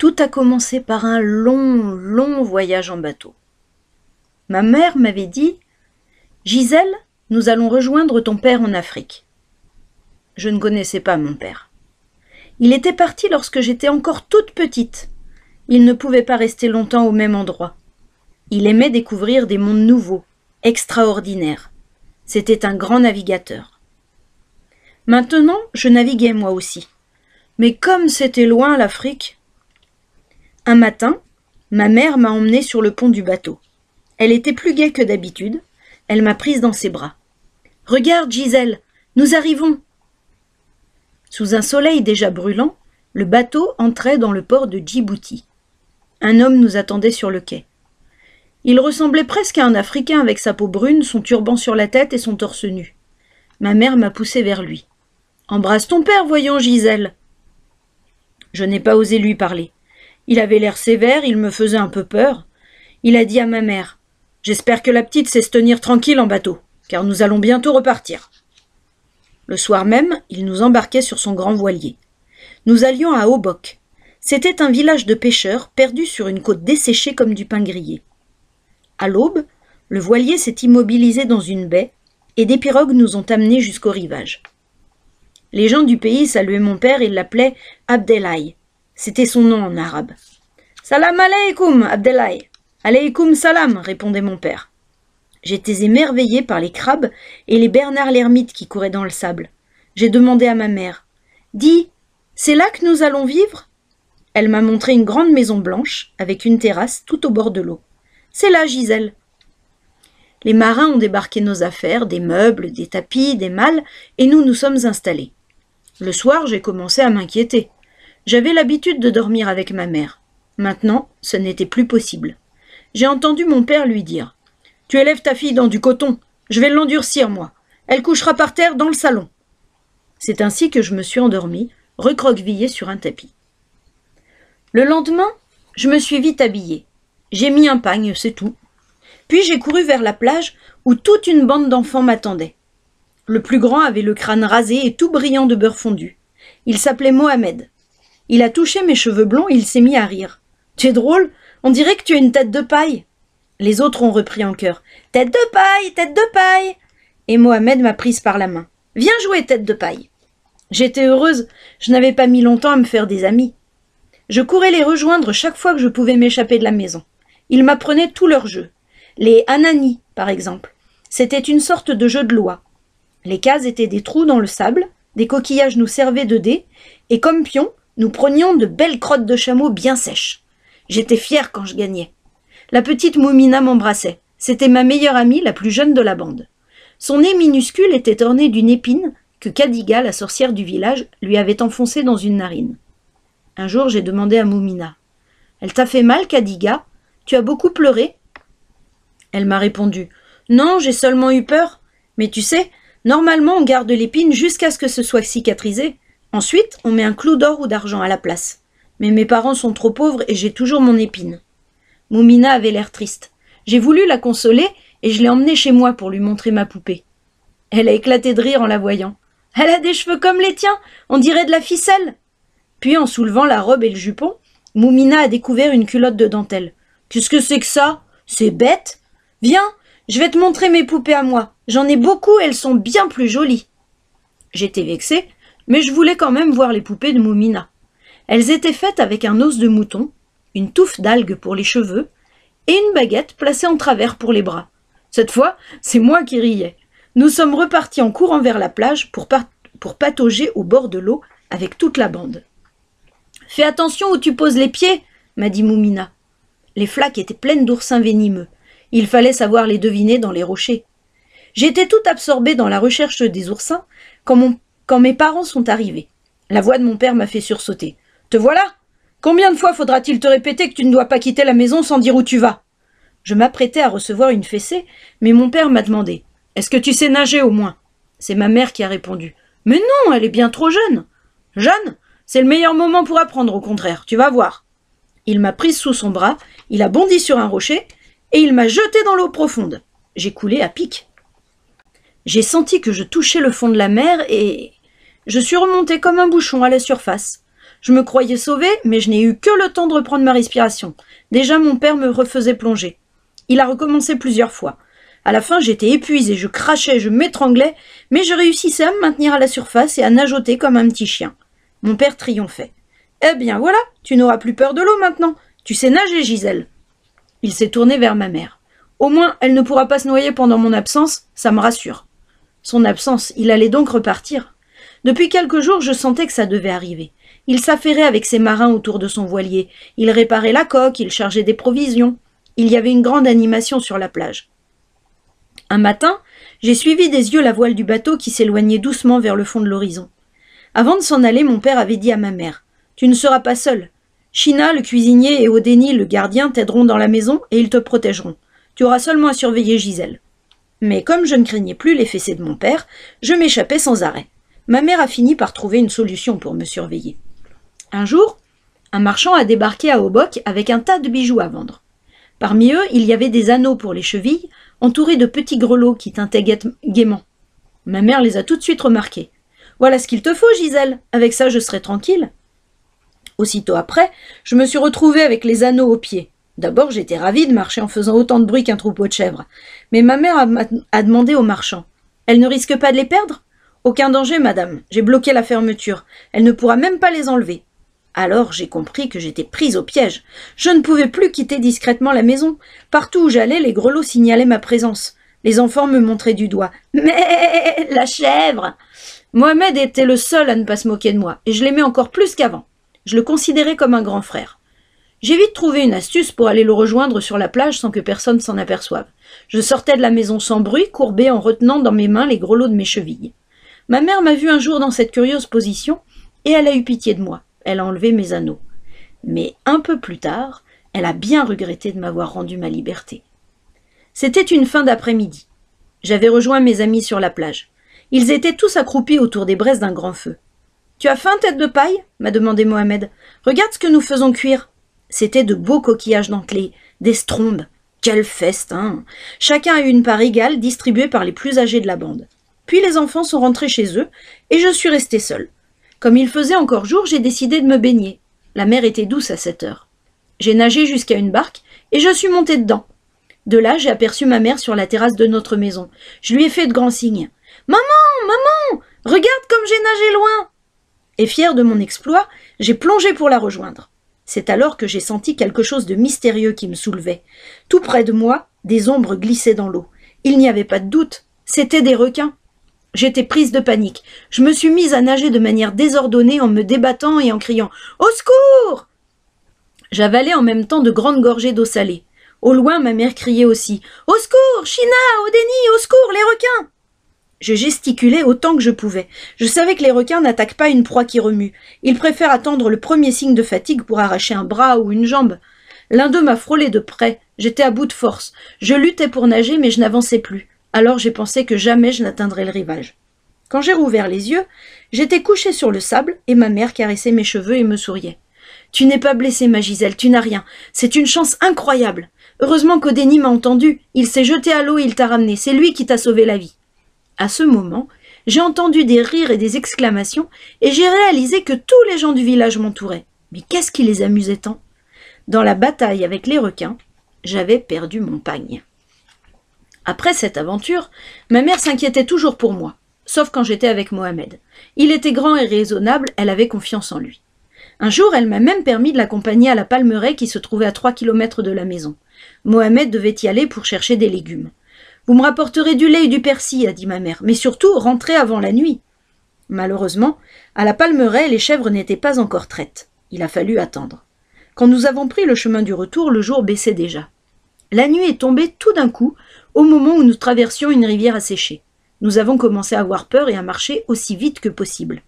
Tout a commencé par un long, long voyage en bateau. Ma mère m'avait dit « Gisèle, nous allons rejoindre ton père en Afrique. » Je ne connaissais pas mon père. Il était parti lorsque j'étais encore toute petite. Il ne pouvait pas rester longtemps au même endroit. Il aimait découvrir des mondes nouveaux, extraordinaires. C'était un grand navigateur. Maintenant, je naviguais moi aussi. Mais comme c'était loin l'Afrique... Un matin, ma mère m'a emmenée sur le pont du bateau. Elle était plus gaie que d'habitude. Elle m'a prise dans ses bras. « Regarde, Gisèle, nous arrivons !» Sous un soleil déjà brûlant, le bateau entrait dans le port de Djibouti. Un homme nous attendait sur le quai. Il ressemblait presque à un Africain avec sa peau brune, son turban sur la tête et son torse nu. Ma mère m'a poussée vers lui. « Embrasse ton père, voyons, Gisèle !» Je n'ai pas osé lui parler. Il avait l'air sévère, il me faisait un peu peur. Il a dit à ma mère « J'espère que la petite sait se tenir tranquille en bateau, car nous allons bientôt repartir. » Le soir même, il nous embarquait sur son grand voilier. Nous allions à Obok. C'était un village de pêcheurs perdu sur une côte desséchée comme du pain grillé. À l'aube, le voilier s'est immobilisé dans une baie et des pirogues nous ont amenés jusqu'au rivage. Les gens du pays saluaient mon père et l'appelaient Abdelhaï. C'était son nom en arabe. « Salam alaykoum, Abdelhaï !»« Alaykoum salam !» répondait mon père. J'étais émerveillée par les crabes et les bernards l'ermite qui couraient dans le sable. J'ai demandé à ma mère « Dis, c'est là que nous allons vivre ?» Elle m'a montré une grande maison blanche avec une terrasse tout au bord de l'eau. « C'est là, Gisèle !» Les marins ont débarqué nos affaires, des meubles, des tapis, des malles, et nous nous sommes installés. Le soir, j'ai commencé à m'inquiéter. J'avais l'habitude de dormir avec ma mère. Maintenant, ce n'était plus possible. J'ai entendu mon père lui dire « Tu élèves ta fille dans du coton. Je vais l'endurcir, moi. Elle couchera par terre dans le salon. » C'est ainsi que je me suis endormie, recroquevillée sur un tapis. Le lendemain, je me suis vite habillée. J'ai mis un pagne, c'est tout. Puis j'ai couru vers la plage où toute une bande d'enfants m'attendait. Le plus grand avait le crâne rasé et tout brillant de beurre fondu. Il s'appelait Mohamed. Il a touché mes cheveux blonds et il s'est mis à rire. « Tu es drôle, on dirait que tu as une tête de paille. » Les autres ont repris en chœur. « Tête de paille, tête de paille !» Et Mohamed m'a prise par la main. « Viens jouer, tête de paille !» J'étais heureuse, je n'avais pas mis longtemps à me faire des amis. Je courais les rejoindre chaque fois que je pouvais m'échapper de la maison. Ils m'apprenaient tous leurs jeux. Les ananis, par exemple. C'était une sorte de jeu de loi. Les cases étaient des trous dans le sable, des coquillages nous servaient de dés, et comme pions, nous prenions de belles crottes de chameau bien sèches. J'étais fière quand je gagnais. La petite Moumina m'embrassait. C'était ma meilleure amie, la plus jeune de la bande. Son nez minuscule était orné d'une épine que Kadiga, la sorcière du village, lui avait enfoncée dans une narine. Un jour, j'ai demandé à Moumina « Elle t'a fait mal, Kadiga? Tu as beaucoup pleuré ?» Elle m'a répondu « Non, j'ai seulement eu peur. Mais tu sais, normalement, on garde l'épine jusqu'à ce que ce soit cicatrisé. Ensuite, on met un clou d'or ou d'argent à la place. Mais mes parents sont trop pauvres et j'ai toujours mon épine. » Moumina avait l'air triste. J'ai voulu la consoler et je l'ai emmenée chez moi pour lui montrer ma poupée. Elle a éclaté de rire en la voyant. « Elle a des cheveux comme les tiens, on dirait de la ficelle !» Puis, en soulevant la robe et le jupon, Moumina a découvert une culotte de dentelle. « Qu'est-ce que c'est que ça? C'est bête! Viens, je vais te montrer mes poupées à moi. J'en ai beaucoup, elles sont bien plus jolies. » J'étais vexée, mais je voulais quand même voir les poupées de Moumina. Elles étaient faites avec un os de mouton, une touffe d'algues pour les cheveux et une baguette placée en travers pour les bras. Cette fois, c'est moi qui riais. Nous sommes repartis en courant vers la plage pour patauger au bord de l'eau avec toute la bande. « Fais attention où tu poses les pieds !» m'a dit Moumina. Les flaques étaient pleines d'oursins venimeux. Il fallait savoir les deviner dans les rochers. J'étais toute absorbée dans la recherche des oursins quand mes parents sont arrivés. La voix de mon père m'a fait sursauter. « Te voilà ? Combien de fois faudra-t-il te répéter que tu ne dois pas quitter la maison sans dire où tu vas ?» Je m'apprêtais à recevoir une fessée, mais mon père m'a demandé « Est-ce que tu sais nager au moins ?» C'est ma mère qui a répondu « Mais non, elle est bien trop jeune. »« Jeanne, c'est le meilleur moment pour apprendre, au contraire, tu vas voir. » Il m'a prise sous son bras, il a bondi sur un rocher et il m'a jetée dans l'eau profonde. J'ai coulé à pic. J'ai senti que je touchais le fond de la mer et je suis remontée comme un bouchon à la surface. Je me croyais sauvée, mais je n'ai eu que le temps de reprendre ma respiration. Déjà, mon père me refaisait plonger. Il a recommencé plusieurs fois. À la fin, j'étais épuisée, je crachais, je m'étranglais, mais je réussissais à me maintenir à la surface et à nageoter comme un petit chien. Mon père triomphait. « Eh bien voilà, tu n'auras plus peur de l'eau maintenant. Tu sais nager, Gisèle. » Il s'est tourné vers ma mère. « Au moins, elle ne pourra pas se noyer pendant mon absence, ça me rassure. » Son absence, il allait donc repartir. Depuis quelques jours, je sentais que ça devait arriver. Il s'affairait avec ses marins autour de son voilier. Il réparait la coque, il chargeait des provisions. Il y avait une grande animation sur la plage. Un matin, j'ai suivi des yeux la voile du bateau qui s'éloignait doucement vers le fond de l'horizon. Avant de s'en aller, mon père avait dit à ma mère « Tu ne seras pas seule. China, le cuisinier, et Odeni, le gardien, t'aideront dans la maison et ils te protégeront. Tu auras seulement à surveiller Gisèle. » Mais comme je ne craignais plus les fessées de mon père, je m'échappais sans arrêt. Ma mère a fini par trouver une solution pour me surveiller. Un jour, un marchand a débarqué à Obock avec un tas de bijoux à vendre. Parmi eux, il y avait des anneaux pour les chevilles, entourés de petits grelots qui tintaient gaiement. Ma mère les a tout de suite remarqués. « Voilà ce qu'il te faut, Gisèle, avec ça je serai tranquille. » Aussitôt après, je me suis retrouvée avec les anneaux aux pieds. D'abord, j'étais ravie de marcher en faisant autant de bruit qu'un troupeau de chèvres. Mais ma mère a demandé au marchand. « Elle ne risque pas de les perdre ?»« Aucun danger, madame. J'ai bloqué la fermeture. Elle ne pourra même pas les enlever. » Alors j'ai compris que j'étais prise au piège. Je ne pouvais plus quitter discrètement la maison. Partout où j'allais, les grelots signalaient ma présence. Les enfants me montraient du doigt. « Mais la chèvre !» Mohamed était le seul à ne pas se moquer de moi, et je l'aimais encore plus qu'avant. Je le considérais comme un grand frère. J'ai vite trouvé une astuce pour aller le rejoindre sur la plage sans que personne s'en aperçoive. Je sortais de la maison sans bruit, courbée en retenant dans mes mains les grelots de mes chevilles. Ma mère m'a vu un jour dans cette curieuse position, et elle a eu pitié de moi. Elle a enlevé mes anneaux. Mais un peu plus tard, elle a bien regretté de m'avoir rendu ma liberté. C'était une fin d'après-midi. J'avais rejoint mes amis sur la plage. Ils étaient tous accroupis autour des braises d'un grand feu. « Tu as faim, tête de paille ?» m'a demandé Mohamed. « Regarde ce que nous faisons cuire. » C'était de beaux coquillages dentelés, des strombes. Quel festin! Chacun a eu une part égale distribuée par les plus âgés de la bande. Puis les enfants sont rentrés chez eux et je suis restée seule. Comme il faisait encore jour, j'ai décidé de me baigner. La mer était douce à cette heure. J'ai nagé jusqu'à une barque et je suis montée dedans. De là, j'ai aperçu ma mère sur la terrasse de notre maison. Je lui ai fait de grands signes. « Maman, maman, regarde comme j'ai nagé loin !» Et fière de mon exploit, j'ai plongé pour la rejoindre. C'est alors que j'ai senti quelque chose de mystérieux qui me soulevait. Tout près de moi, des ombres glissaient dans l'eau. Il n'y avait pas de doute, c'étaient des requins. J'étais prise de panique. Je me suis mise à nager de manière désordonnée en me débattant et en criant « Au secours !» J'avalais en même temps de grandes gorgées d'eau salée. Au loin, ma mère criait aussi « Au secours, China, Odeni, au secours, les requins !» Je gesticulais autant que je pouvais. Je savais que les requins n'attaquent pas une proie qui remue. Ils préfèrent attendre le premier signe de fatigue pour arracher un bras ou une jambe. L'un d'eux m'a frôlé de près. J'étais à bout de force. Je luttais pour nager, mais je n'avançais plus. Alors j'ai pensé que jamais je n'atteindrais le rivage. Quand j'ai rouvert les yeux, j'étais couchée sur le sable et ma mère caressait mes cheveux et me souriait. « Tu n'es pas blessée, ma Gisèle, tu n'as rien. C'est une chance incroyable. Heureusement qu'Odeni m'a entendu. Il s'est jeté à l'eau et il t'a ramené. C'est lui qui t'a sauvé la vie. » À ce moment, j'ai entendu des rires et des exclamations et j'ai réalisé que tous les gens du village m'entouraient. Mais qu'est-ce qui les amusait tant? Dans la bataille avec les requins, j'avais perdu mon pagne. Après cette aventure, ma mère s'inquiétait toujours pour moi, sauf quand j'étais avec Mohamed. Il était grand et raisonnable, elle avait confiance en lui. Un jour, elle m'a même permis de l'accompagner à la palmeraie qui se trouvait à 3 kilomètres de la maison. Mohamed devait y aller pour chercher des légumes. « Vous me rapporterez du lait et du persil, a dit ma mère, mais surtout rentrez avant la nuit. » Malheureusement, à la palmeraie, les chèvres n'étaient pas encore traites. Il a fallu attendre. Quand nous avons pris le chemin du retour, le jour baissait déjà. La nuit est tombée tout d'un coup, au moment où nous traversions une rivière asséchée. Nous avons commencé à avoir peur et à marcher aussi vite que possible.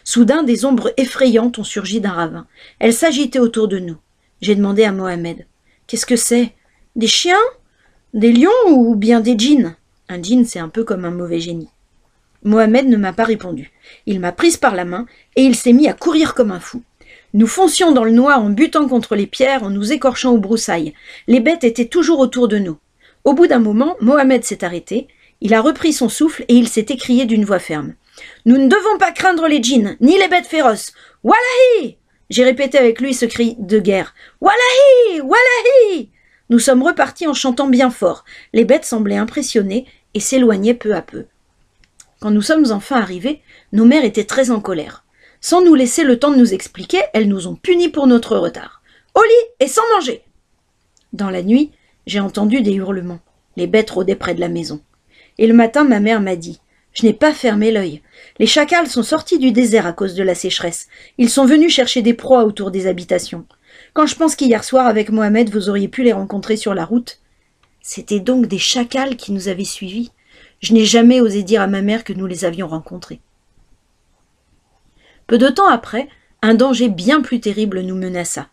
Soudain, des ombres effrayantes ont surgi d'un ravin. Elles s'agitaient autour de nous. J'ai demandé à Mohamed. « Qu'est-ce que c'est? Des chiens? Des lions ou bien des djinns ?» Un djinn, c'est un peu comme un mauvais génie. Mohamed ne m'a pas répondu. Il m'a prise par la main et il s'est mis à courir comme un fou. Nous foncions dans le noir en butant contre les pierres, en nous écorchant aux broussailles. Les bêtes étaient toujours autour de nous. Au bout d'un moment, Mohamed s'est arrêté. Il a repris son souffle et il s'est écrié d'une voix ferme. « Nous ne devons pas craindre les djinns, ni les bêtes féroces. Wallahi !» J'ai répété avec lui ce cri de guerre. « Wallahi! Wallahi !» Nous sommes repartis en chantant bien fort. Les bêtes semblaient impressionnées et s'éloignaient peu à peu. Quand nous sommes enfin arrivés, nos mères étaient très en colère. Sans nous laisser le temps de nous expliquer, elles nous ont punis pour notre retard. Au lit et sans manger! Dans la nuit, j'ai entendu des hurlements. Les bêtes rôdaient près de la maison. Et le matin, ma mère m'a dit « Je n'ai pas fermé l'œil. Les chacals sont sortis du désert à cause de la sécheresse. Ils sont venus chercher des proies autour des habitations. Quand je pense qu'hier soir, avec Mohamed, vous auriez pu les rencontrer sur la route. » C'étaient donc des chacals qui nous avaient suivis. Je n'ai jamais osé dire à ma mère que nous les avions rencontrés. Peu de temps après, un danger bien plus terrible nous menaça.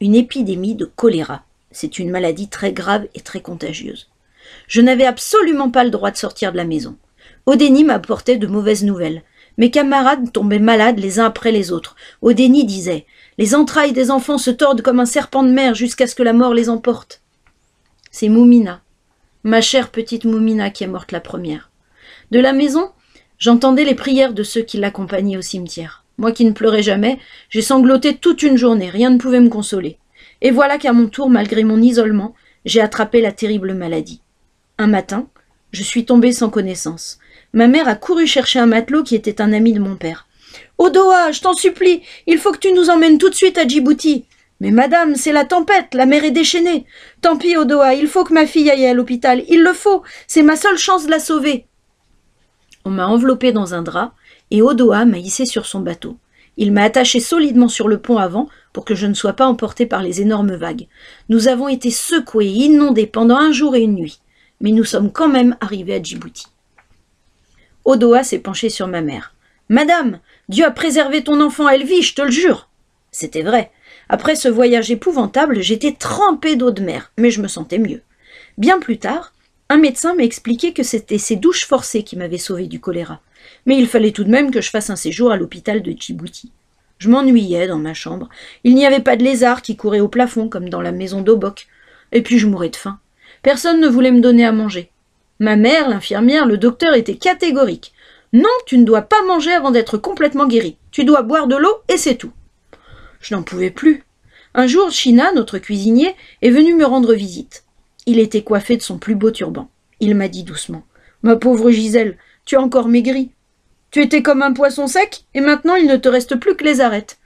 Une épidémie de choléra. C'est une maladie très grave et très contagieuse. Je n'avais absolument pas le droit de sortir de la maison. Odénie m'apportait de mauvaises nouvelles. Mes camarades tombaient malades les uns après les autres. Odénie disait « Les entrailles des enfants se tordent comme un serpent de mer jusqu'à ce que la mort les emporte. » C'est Moumina, ma chère petite Moumina, qui est morte la première. De la maison, j'entendais les prières de ceux qui l'accompagnaient au cimetière. Moi qui ne pleurais jamais, j'ai sangloté toute une journée, rien ne pouvait me consoler. Et voilà qu'à mon tour, malgré mon isolement, j'ai attrapé la terrible maladie. Un matin, je suis tombée sans connaissance. Ma mère a couru chercher un matelot qui était un ami de mon père. « Odoa, je t'en supplie, il faut que tu nous emmènes tout de suite à Djibouti. »« Mais madame, c'est la tempête, la mer est déchaînée. »« Tant pis, Odoa, il faut que ma fille aille à l'hôpital. Il le faut, c'est ma seule chance de la sauver. » On m'a enveloppée dans un drap et Odoa m'a hissée sur son bateau. Il m'a attachée solidement sur le pont avant pour que je ne sois pas emportée par les énormes vagues. Nous avons été secoués, inondés pendant 1 jour et une nuit. Mais nous sommes quand même arrivés à Djibouti. Odoa s'est penché sur ma mère. « Madame, Dieu a préservé ton enfant, elle vit, je te le jure !» C'était vrai. Après ce voyage épouvantable, j'étais trempée d'eau de mer, mais je me sentais mieux. Bien plus tard, un médecin m'a expliqué que c'était ces douches forcées qui m'avaient sauvée du choléra. Mais il fallait tout de même que je fasse un séjour à l'hôpital de Djibouti. Je m'ennuyais dans ma chambre. Il n'y avait pas de lézards qui couraient au plafond comme dans la maison d'Obok. Et puis je mourais de faim. Personne ne voulait me donner à manger. Ma mère, l'infirmière, le docteur étaient catégoriques. « Non, tu ne dois pas manger avant d'être complètement guéri. Tu dois boire de l'eau et c'est tout. » Je n'en pouvais plus. Un jour, China, notre cuisinier, est venu me rendre visite. Il était coiffé de son plus beau turban. Il m'a dit doucement « Ma pauvre Gisèle, tu as encore maigri. Tu étais comme un poisson sec et maintenant il ne te reste plus que les arêtes.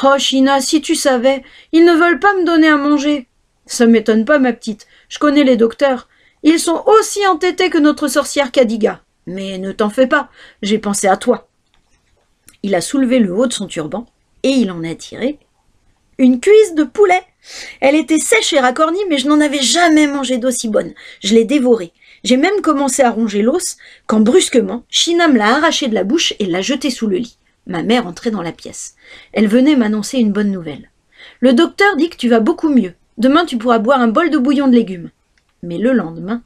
Oh, China, si tu savais, ils ne veulent pas me donner à manger. » Ça m'étonne pas, ma petite. Je connais les docteurs. Ils sont aussi entêtés que notre sorcière Kadiga. Mais ne t'en fais pas, j'ai pensé à toi. Il a soulevé le haut de son turban et il en a tiré une cuisse de poulet. Elle était sèche et racornie, mais je n'en avais jamais mangé d'aussi bonne. Je l'ai dévorée. J'ai même commencé à ronger l'os quand brusquement, China me l'a arraché de la bouche et l'a jeté sous le lit. Ma mère entrait dans la pièce. Elle venait m'annoncer une bonne nouvelle. Le docteur dit que tu vas beaucoup mieux. Demain, tu pourras boire un bol de bouillon de légumes. Mais le lendemain,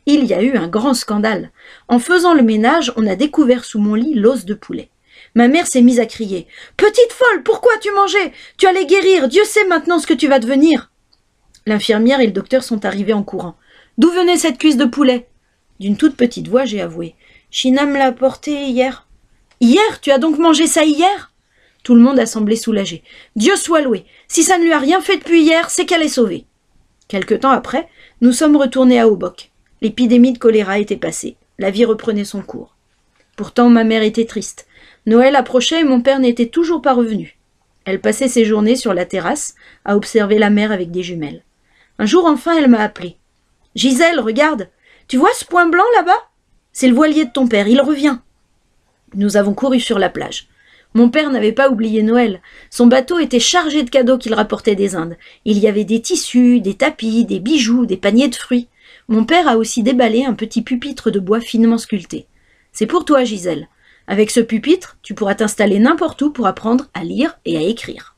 il y a eu un grand scandale. En faisant le ménage, on a découvert sous mon lit l'os de poulet. Ma mère s'est mise à crier « Petite folle, pourquoi tu mangeais? Tu allais guérir, Dieu sait maintenant ce que tu vas devenir !» L'infirmière et le docteur sont arrivés en courant. « D'où venait cette cuisse de poulet ?» D'une toute petite voix, j'ai avoué. « China me l'a apporté hier. »« Hier? Tu as donc mangé ça hier ?» Tout le monde a semblé soulagé. « Dieu soit loué. Si ça ne lui a rien fait depuis hier, c'est qu'elle est sauvée. » Quelque temps après, nous sommes retournés à Obok. L'épidémie de choléra était passée. La vie reprenait son cours. Pourtant, ma mère était triste. Noël approchait et mon père n'était toujours pas revenu. Elle passait ses journées sur la terrasse à observer la mer avec des jumelles. Un jour, enfin, elle m'a appelée. « Gisèle, regarde, tu vois ce point blanc là-bas? C'est le voilier de ton père, il revient. » Nous avons couru sur la plage. Mon père n'avait pas oublié Noël. Son bateau était chargé de cadeaux qu'il rapportait des Indes. Il y avait des tissus, des tapis, des bijoux, des paniers de fruits. Mon père a aussi déballé un petit pupitre de bois finement sculpté. « C'est pour toi, Gisèle. Avec ce pupitre, tu pourras t'installer n'importe où pour apprendre à lire et à écrire. »